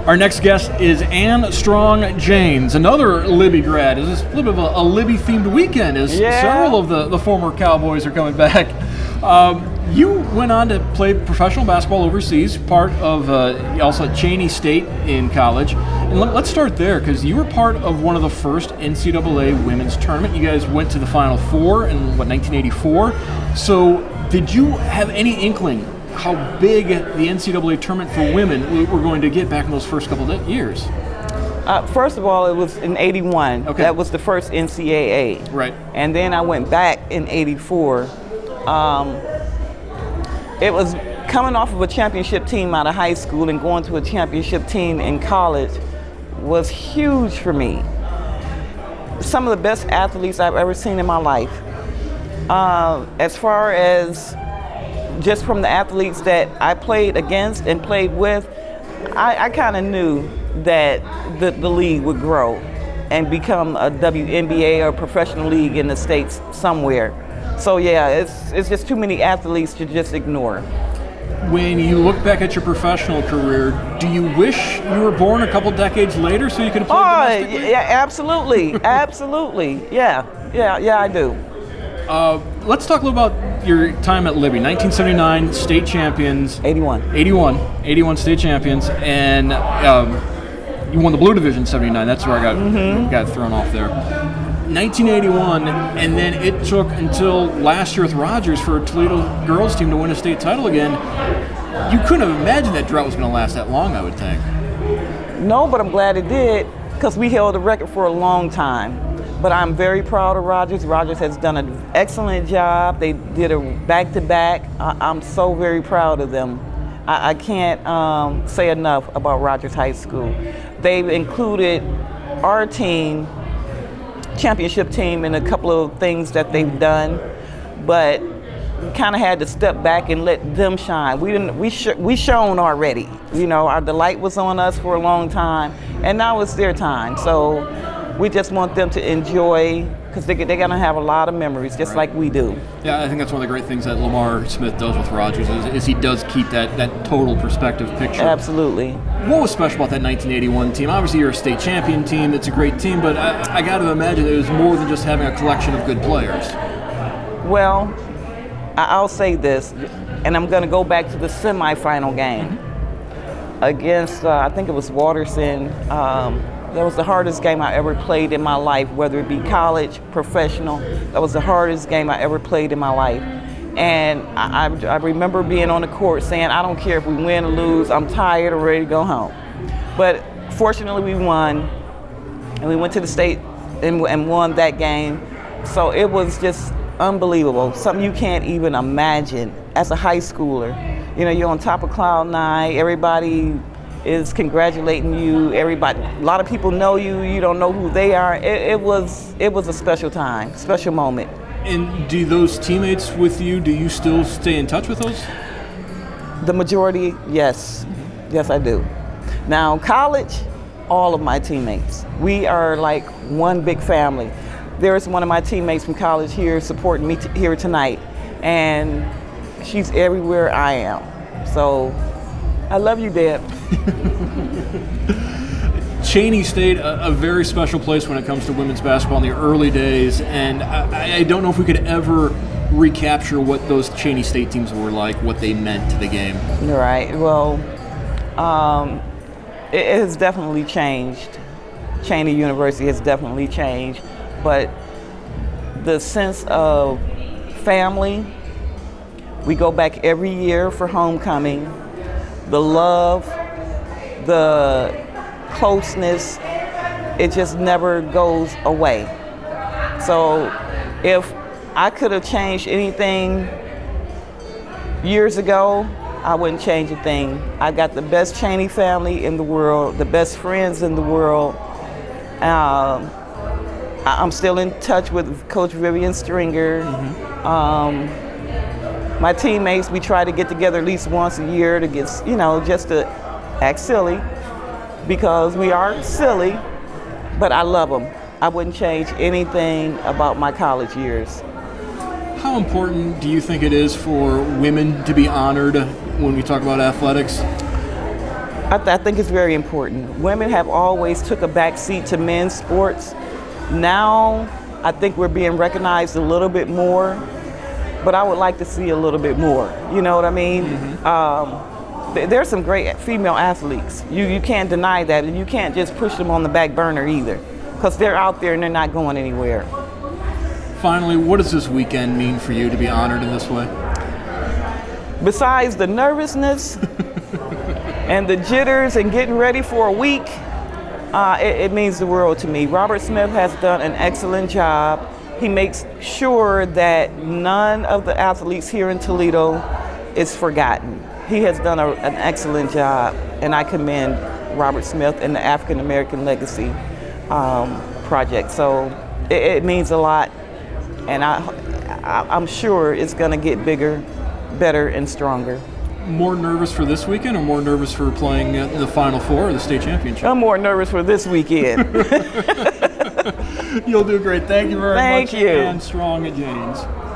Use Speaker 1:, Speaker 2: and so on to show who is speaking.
Speaker 1: Our next guest is Strong-Jaynes, another Libby grad. It's a little bit of a Libby-themed weekend, as several of the former Cowboys are coming back. You went on to play professional basketball overseas, part of also at Strong-Jaynes State in college. And let's start there, because you were part of one of the first NCAA women's tournament. You guys went to the Final Four in, 1984? So did you have any inkling how big the NCAA tournament for women were going to get back in those first couple of years?
Speaker 2: First of all, it was in 81.
Speaker 1: Okay.
Speaker 2: That was the first NCAA.
Speaker 1: Right.
Speaker 2: And then I went back in 84. It was coming off of a championship team out of high school and going to a championship team in college was huge for me. Some of the best athletes I've ever seen in my life. As far as just from the athletes that I played against and played with, I kind of knew that the league would grow and become a WNBA or professional league in the States somewhere. So yeah, it's just too many athletes to just ignore.
Speaker 1: When you look back at your professional career, do you wish you were born a couple decades later so you could have played domestically?
Speaker 2: Yeah, absolutely, absolutely. Yeah, I do.
Speaker 1: Let's talk a little about your time at Libby. 1979 state champions. 81 state champions, and you won the blue division 79. That's where I got thrown off there. 1981, and then it took until last year with Rogers for a Toledo girls team to win a state title again. You couldn't have imagined that drought was going to last that long, I would think.
Speaker 2: No, but I'm glad it did, because we held the record for a long time. But I'm very proud of Rogers. Rogers has done an excellent job. They did a back-to-back. I'm so very proud of them. I can't say enough about Rogers High School. They've included our team, championship team, in a couple of things that they've done, but we kind of had to step back and let them shine. We shone already. You know, the light was on us for a long time, and now it's their time. So we just want them to enjoy, because they're going to have a lot of memories, just like we do.
Speaker 1: Yeah, I think that's one of the great things that Lamar Smith does with Rogers is he does keep that total perspective picture.
Speaker 2: Absolutely.
Speaker 1: What was special about that 1981 team? Obviously, you're a state champion team. It's a great team, but I got to imagine it was more than just having a collection of good players.
Speaker 2: Well, I'll say this, and I'm going to go back to the semifinal game against, I think it was Waterson. That was the hardest game I ever played in my life, whether it be college, professional. That was the hardest game I ever played in my life. And I remember being on the court saying, I don't care if we win or lose, I'm tired or ready to go home. But fortunately we won, and we went to the state and won that game. So it was just unbelievable, something you can't even imagine as a high schooler. You know, you're on top of cloud nine, everybody is congratulating you. Everybody, a lot of people know you. You don't know who they are. It was a special time, special moment.
Speaker 1: And do those teammates with you? Do you still stay in touch with those?
Speaker 2: The majority, yes, yes, I do. Now, college, all of my teammates. We are like one big family. There's one of my teammates from college here supporting me here tonight, and she's everywhere I am. So, I love you, Deb.
Speaker 1: Strong-Jaynes State, a very special place when it comes to women's basketball in the early days, and I don't know if we could ever recapture what those Strong-Jaynes State teams were like, what they meant to the game.
Speaker 2: Right. Well, it has definitely changed. Strong-Jaynes University has definitely changed, but the sense of family, we go back every year for homecoming. The love, the closeness, it just never goes away. So if I could have changed anything years ago, I wouldn't change a thing. I've got the best Strong-Jaynes family in the world, the best friends in the world. I'm still in touch with Coach Vivian Stringer. My teammates, we try to get together at least once a year to get, just to act silly, because we are silly, but I love them. I wouldn't change anything about my college years.
Speaker 1: How important do you think it is for women to be honored when we talk about athletics?
Speaker 2: I think it's very important. Women have always took a back seat to men's sports. Now, I think we're being recognized a little bit more, but I would like to see a little bit more. You know what I mean? There's some great female athletes. You can't deny that, and you can't just push them on the back burner either, because they're out there and they're not going anywhere.
Speaker 1: Finally, what does this weekend mean for you to be honored in this way?
Speaker 2: Besides the nervousness and the jitters and getting ready for a week, it means the world to me. Robert Smith has done an excellent job. He makes sure that none of the athletes here in Toledo is forgotten. He has done an excellent job, and I commend Robert Smith and the African American Legacy Project. So it means a lot, and I'm sure it's going to get bigger, better, and stronger.
Speaker 1: More nervous for this weekend or more nervous for playing the Final Four or the state championship?
Speaker 2: I'm more nervous for this weekend.
Speaker 1: You'll do great. Thank you very much.
Speaker 2: Thank you.
Speaker 1: And Strong-Jaynes.